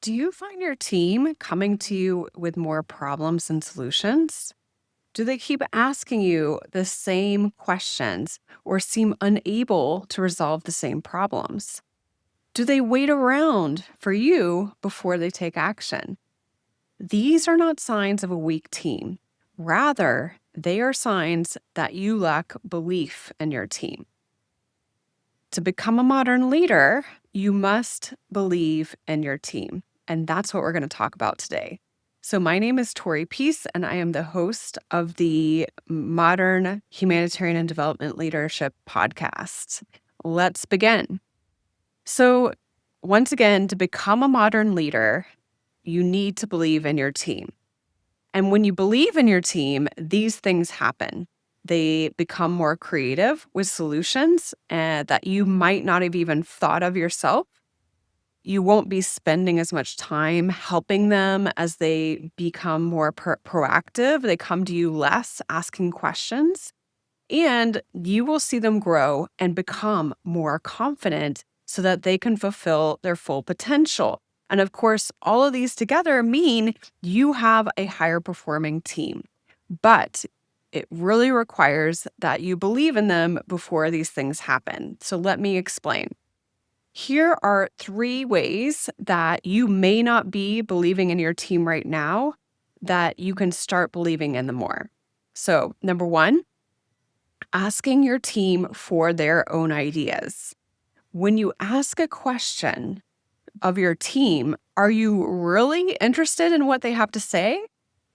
Do you find your team coming to you with more problems and solutions? Do they keep asking you the same questions or seem unable to resolve the same problems? Do they wait around for you before they take action? These are not signs of a weak team. Rather, they are signs that you lack belief in your team. To become a modern leader, you must believe in your team. And that's what we're going to talk about today. So, my name is Tori Peace, and I am the host of the Modern Humanitarian and Development Leadership podcast. Let's begin. So, once again, to become a modern leader, you need to believe in your team. And when you believe in your team, these things happen. They become more creative with solutions that you might not have even thought of yourself. You won't be spending as much time helping them as they become more proactive. They come to you less, asking questions, and you will see them grow and become more confident so that they can fulfill their full potential. And of course, all of these together mean you have a higher performing team. But it really requires that you believe in them before these things happen. So let me explain. Here are 3 ways that you may not be believing in your team right now that you can start believing in them more. So, number 1, asking your team for their own ideas. When you ask a question of your team, are you really interested in what they have to say?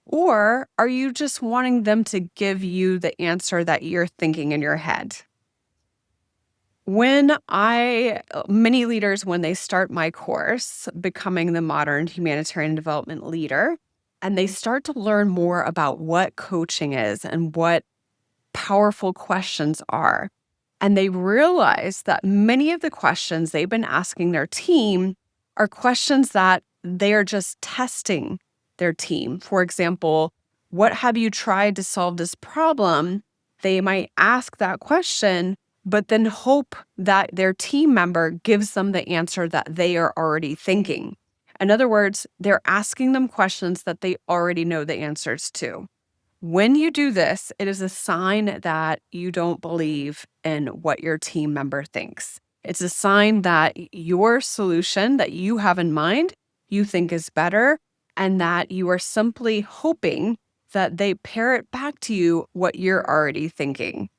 Or are you just wanting them to give you the answer that you're thinking in your head? Many leaders, when they start my course, Becoming the Modern Humanitarian Development Leader, and they start to learn more about what coaching is and what powerful questions are. And they realize that many of the questions they've been asking their team are questions that they are just testing their team. For example, what have you tried to solve this problem? They might ask that question, but then hope that their team member gives them the answer that they are already thinking. In other words, they're asking them questions that they already know the answers to. When you do this, it is a sign that you don't believe in what your team member thinks. It's a sign that your solution that you have in mind, you think is better, and that you are simply hoping that they parrot back to you what you're already thinking.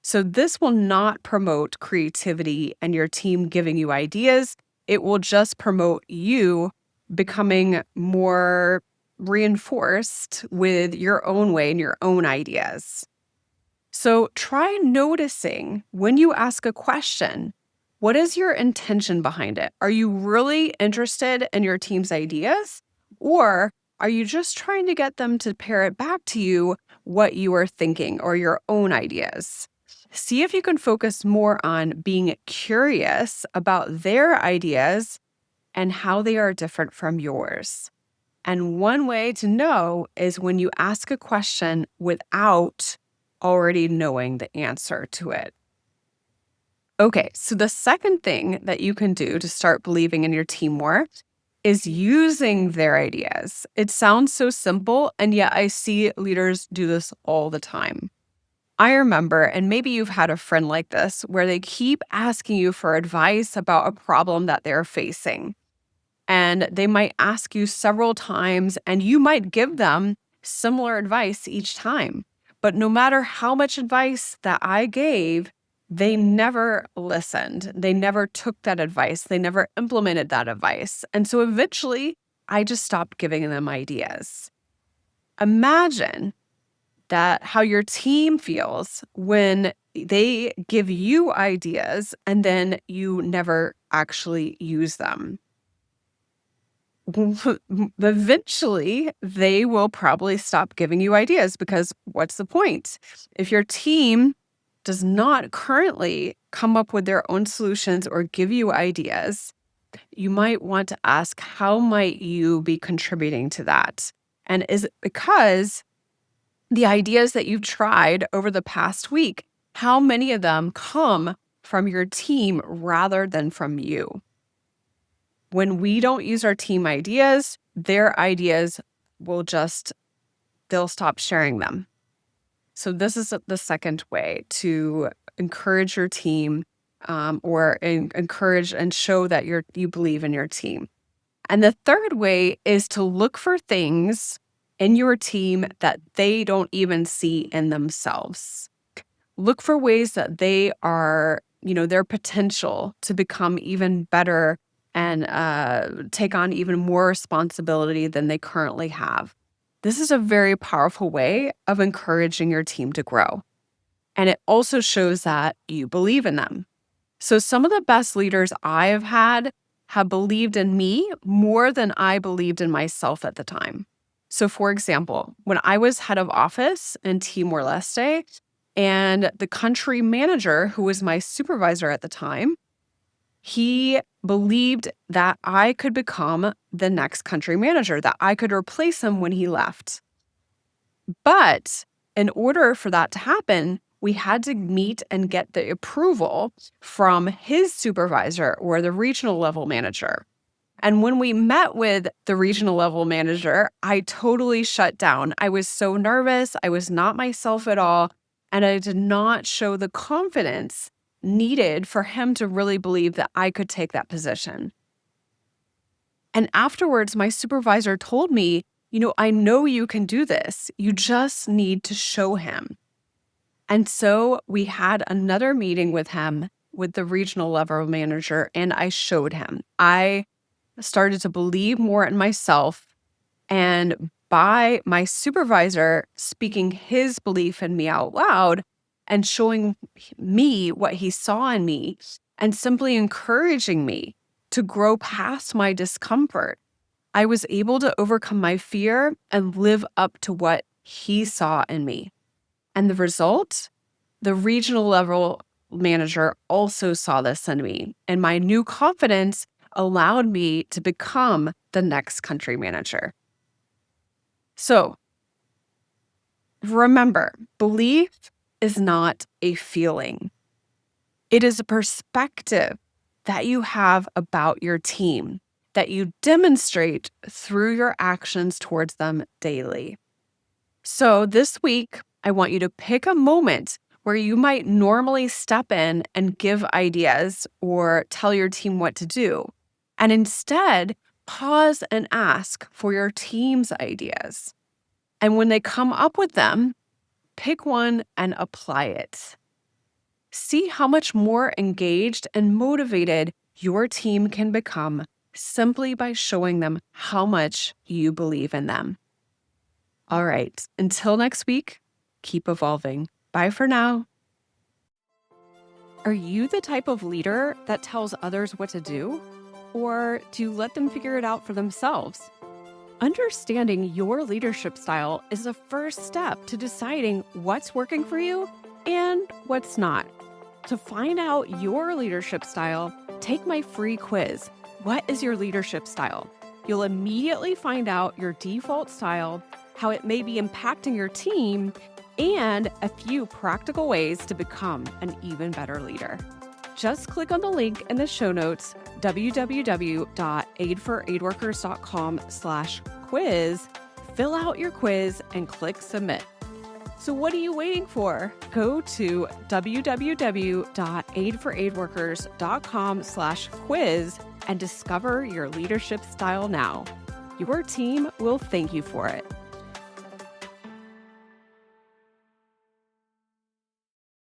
So this will not promote creativity and your team giving you ideas. It will just promote you becoming more reinforced with your own way and your own ideas. So try noticing when you ask a question, what is your intention behind it? Are you really interested in your team's ideas? Or are you just trying to get them to parrot back to you what you are thinking or your own ideas? See if you can focus more on being curious about their ideas and how they are different from yours. And one way to know is when you ask a question without already knowing the answer to it. Okay, so the second thing that you can do to start believing in your team more is using their ideas. It sounds so simple, and yet I see leaders do this all the time. I remember, and maybe you've had a friend like this, where they keep asking you for advice about a problem that they're facing. And they might ask you several times, and you might give them similar advice each time. But no matter how much advice that I gave, they never listened. They never took that advice. They never implemented that advice. And so eventually, I just stopped giving them ideas. Imagine that how your team feels when they give you ideas and then you never actually use them. Eventually, they will probably stop giving you ideas because what's the point? If your team does not currently come up with their own solutions or give you ideas, you might want to ask, how might you be contributing to that? And is it because the ideas that you've tried over the past week, how many of them come from your team rather than from you? When we don't use our team ideas, their ideas they'll stop sharing them. So this is the second way to encourage your team, or encourage and show that you believe in your team. And the third way is to look for things in your team that they don't even see in themselves. Look for ways that they are, their potential to become even better and take on even more responsibility than they currently have. This is a very powerful way of encouraging your team to grow. And it also shows that you believe in them. So some of the best leaders I have had have believed in me more than I believed in myself at the time. So for example, when I was head of office in Timor-Leste, and the country manager, who was my supervisor at the time, he believed that I could become the next country manager, that I could replace him when he left. But in order for that to happen, we had to meet and get the approval from his supervisor or the regional level manager. And when we met with the regional level manager, I totally shut down. I was so nervous. I was not myself at all. And I did not show the confidence needed for him to really believe that I could take that position. And afterwards, my supervisor told me, I know you can do this. You just need to show him. And so we had another meeting with him, with the regional level manager, and I showed him. I started to believe more in myself, and by my supervisor speaking his belief in me out loud and showing me what he saw in me and simply encouraging me to grow past my discomfort, I was able to overcome my fear and live up to what he saw in me. And the result, the regional level manager also saw this in me, and my new confidence allowed me to become the next country manager. So remember, belief is not a feeling. It is a perspective that you have about your team that you demonstrate through your actions towards them daily. So this week, I want you to pick a moment where you might normally step in and give ideas or tell your team what to do, and instead pause and ask for your team's ideas. And when they come up with them, pick one and apply it. See how much more engaged and motivated your team can become simply by showing them how much you believe in them. All right, until next week, keep evolving. Bye for now. Are you the type of leader that tells others what to do? Or do you let them figure it out for themselves? Understanding your leadership style is the first step to deciding what's working for you and what's not. To find out your leadership style, take my free quiz. What is your leadership style? You'll immediately find out your default style, how it may be impacting your team, and a few practical ways to become an even better leader. Just click on the link in the show notes, www.aidforaidworkers.com/quiz, fill out your quiz, and click submit. So what are you waiting for? Go to www.aidforaidworkers.com/quiz and discover your leadership style now. Your team will thank you for it.